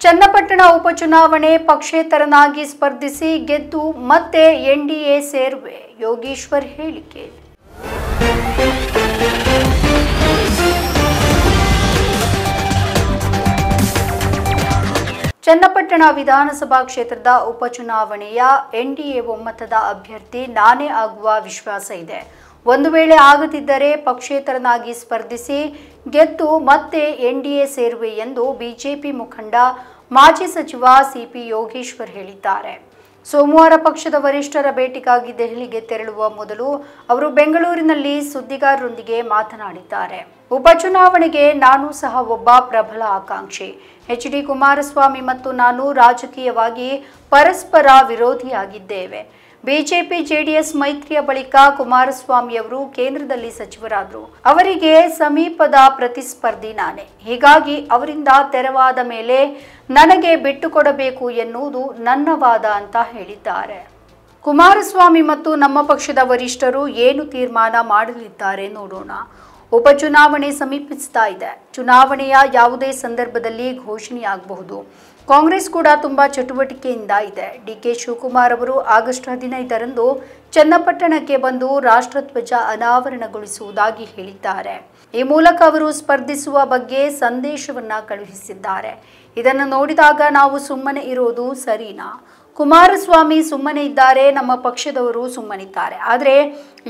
ಚನ್ನಪಟ್ಟಣ ಉಪಚುನಾವಣೆ ಪಕ್ಷೇತರನಾಗಿ ಸ್ಪರ್ಧಿಸಿ ಗೆದ್ದು ಮತ್ತೆ ಎನ್ಡಿಎ ಸೇರುವೆ ಯೋಗೇಶ್ವರ್ ಹೇಳಿಕೆ. ಚನ್ನಪಟ್ಟಣ ವಿಧಾನಸಭಾ ಕ್ಷೇತ್ರದ ಉಪಚುನಾವಣೆಯ ಎನ್ಡಿಎ ಒಮ್ಮತದ ಅಭ್ಯರ್ಥಿ ನಾನೇ ಆಗುವ ವಿಶ್ವಾಸ ಇದೆ. ಒಂದು ವೇಳೆ ಆಗದಿದ್ದರೆ ಪಕ್ಷೇತರನಾಗಿ ಸ್ಪರ್ಧಿಸಿ ಗೆದ್ದು ಮತ್ತೆ ಎನ್ಡಿಎ ಸೇರುವೆ ಎಂದು ಬಿಜೆಪಿ ಮುಖಂಡ ಮಾಜಿ ಸಚಿವ ಸಿಪಿ ಯೋಗೇಶ್ವರ್ ಹೇಳಿದ್ದಾರೆ. ಸೋಮವಾರ ಪಕ್ಷದ ವರಿಷ್ಠರ ಭೇಟಿಗಾಗಿ ದೆಹಲಿಗೆ ತೆರಳುವ ಮೊದಲು ಅವರು ಬೆಂಗಳೂರಿನಲ್ಲಿ ಸುದ್ದಿಗಾರರೊಂದಿಗೆ ಮಾತನಾಡಿದ್ದಾರೆ. ಉಪಚುನಾವಣೆಗೆ ನಾನು ಸಹ ಒಬ್ಬ ಪ್ರಬಲ ಆಕಾಂಕ್ಷಿ. ಎಚ್.ಡಿ. ಕುಮಾರಸ್ವಾಮಿ ಮತ್ತು ನಾನು ರಾಜಕೀಯವಾಗಿ ಪರಸ್ಪರ ವಿರೋಧಿಯಾಗಿದ್ದೇವೆ. ಬಿಜೆಪಿ ಜೆಡಿಎಸ್ ಮೈತ್ರಿಯ ಬಳಿಕ ಕುಮಾರಸ್ವಾಮಿಯವರು ಕೇಂದ್ರದಲ್ಲಿ ಸಚಿವರಾದರು. ಅವರಿಗೆ ಸಮೀಪದ ಪ್ರತಿಸ್ಪರ್ಧಿ ನಾನೇ. ಹೀಗಾಗಿ ಅವರಿಂದ ತೆರವಾದ ಮೇಲೆ ನನಗೆ ಬಿಟ್ಟುಕೊಡಬೇಕು ಎನ್ನುವುದು ನನ್ನ ವಾದ ಅಂತ ಹೇಳಿದ್ದಾರೆ. ಕುಮಾರಸ್ವಾಮಿ ಮತ್ತು ನಮ್ಮ ಪಕ್ಷದ ವರಿಷ್ಠರು ಏನು ತೀರ್ಮಾನ ಮಾಡಲಿದ್ದಾರೆ ನೋಡೋಣ. ಉಪಚುನಾವಣೆ ಸಮೀಪಿಸ್ತಾ ಇದೆ. ಚುನಾವಣೆಯ ಯಾವುದೇ ಸಂದರ್ಭದಲ್ಲಿ ಘೋಷಣೆಯಾಗಬಹುದು. ಕಾಂಗ್ರೆಸ್ ಕೂಡ ತುಂಬಾ ಚಟುವಟಿಕೆಯಿಂದ ಇದೆ. ಡಿಕೆ ಶಿವಕುಮಾರ್ ಅವರು ಆಗಸ್ಟ್ 15ರಂದು ಚನ್ನಪಟ್ಟಣಕ್ಕೆ ಬಂದು ರಾಷ್ಟ್ರಧ್ವಜ ಅನಾವರಣಗೊಳಿಸುವುದಾಗಿ ಹೇಳಿದ್ದಾರೆ. ಈ ಮೂಲಕ ಅವರು ಸ್ಪರ್ಧಿಸುವ ಬಗ್ಗೆ ಸಂದೇಶವನ್ನ ಕಳುಹಿಸಿದ್ದಾರೆ. ಇದನ್ನು ನೋಡಿದಾಗ ನಾವು ಸುಮ್ಮನೆ ಇರೋದು ಸರಿನಾ? ಕುಮಾರಸ್ವಾಮಿ ಸುಮ್ಮನೆ ಇದ್ದಾರೆ, ನಮ್ಮ ಪಕ್ಷದವರು ಸುಮ್ಮನಿದ್ದಾರೆ. ಆದರೆ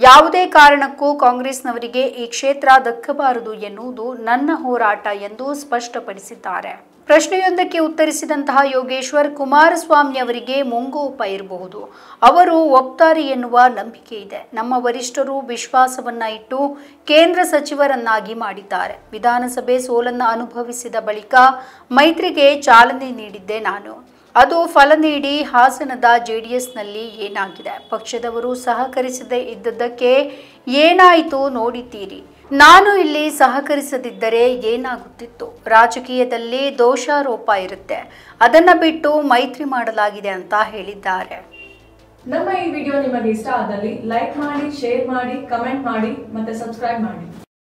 ಯಾವುದೇ ಕಾರಣಕ್ಕೂ ಕಾಂಗ್ರೆಸ್ನವರಿಗೆ ಈ ಕ್ಷೇತ್ರ ದಕ್ಕಬಾರದು ಎನ್ನುವುದು ನನ್ನ ಹೋರಾಟ ಎಂದು ಸ್ಪಷ್ಟಪಡಿಸಿದ್ದಾರೆ. ಪ್ರಶ್ನೆಯೊಂದಕ್ಕೆ ಉತ್ತರಿಸಿದಂತಹ ಯೋಗೇಶ್ವರ್, ಕುಮಾರಸ್ವಾಮಿ ಅವರಿಗೆ ಮುಂಗೋಪ ಇರಬಹುದು, ಅವರು ಒಪ್ತಾರೆ ಎನ್ನುವ ನಂಬಿಕೆ ಇದೆ. ನಮ್ಮ ವರಿಷ್ಠರು ವಿಶ್ವಾಸವನ್ನ ಇಟ್ಟು ಕೇಂದ್ರ ಸಚಿವರನ್ನಾಗಿ ಮಾಡಿದ್ದಾರೆ. ವಿಧಾನಸಭೆ ಸೋಲನ್ನ ಅನುಭವಿಸಿದ ಬಳಿಕ ಮೈತ್ರಿಗೆ ಚಾಲನೆ ನೀಡಿದ್ದೆ ನಾನು. ಅದು ಫಲ ನೀಡಿ ಹಾಸನದ ಜೆಡಿಎಸ್ನಲ್ಲಿ ಏನಾಗಿದೆ? ಪಕ್ಷದವರು ಸಹಕರಿಸದೇ ಇದ್ದದ್ದಕ್ಕೆ ಏನಾಯಿತು ನೋಡಿದ್ದೀರಿ. ನಾನು ಇಲ್ಲಿ ಸಹಕರಿಸದಿದ್ದರೆ ಏನಾಗುತ್ತಿತ್ತು? ರಾಜಕೀಯದಲ್ಲಿ ದೋಷಾರೋಪ ಇರುತ್ತೆ, ಅದನ್ನ ಬಿಟ್ಟು ಮೈತ್ರಿ ಮಾಡಲಾಗಿದೆ ಅಂತ ಹೇಳಿದ್ದಾರೆ. ನಮ್ಮ ಈ ವಿಡಿಯೋ ನಿಮಗೆ ಇಷ್ಟ ಆದಲ್ಲಿ ಲೈಕ್ ಮಾಡಿ, ಶೇರ್ ಮಾಡಿ, ಕಮೆಂಟ್ ಮಾಡಿ ಮತ್ತೆ ಸಬ್ಸ್ಕ್ರೈಬ್ ಮಾಡಿ.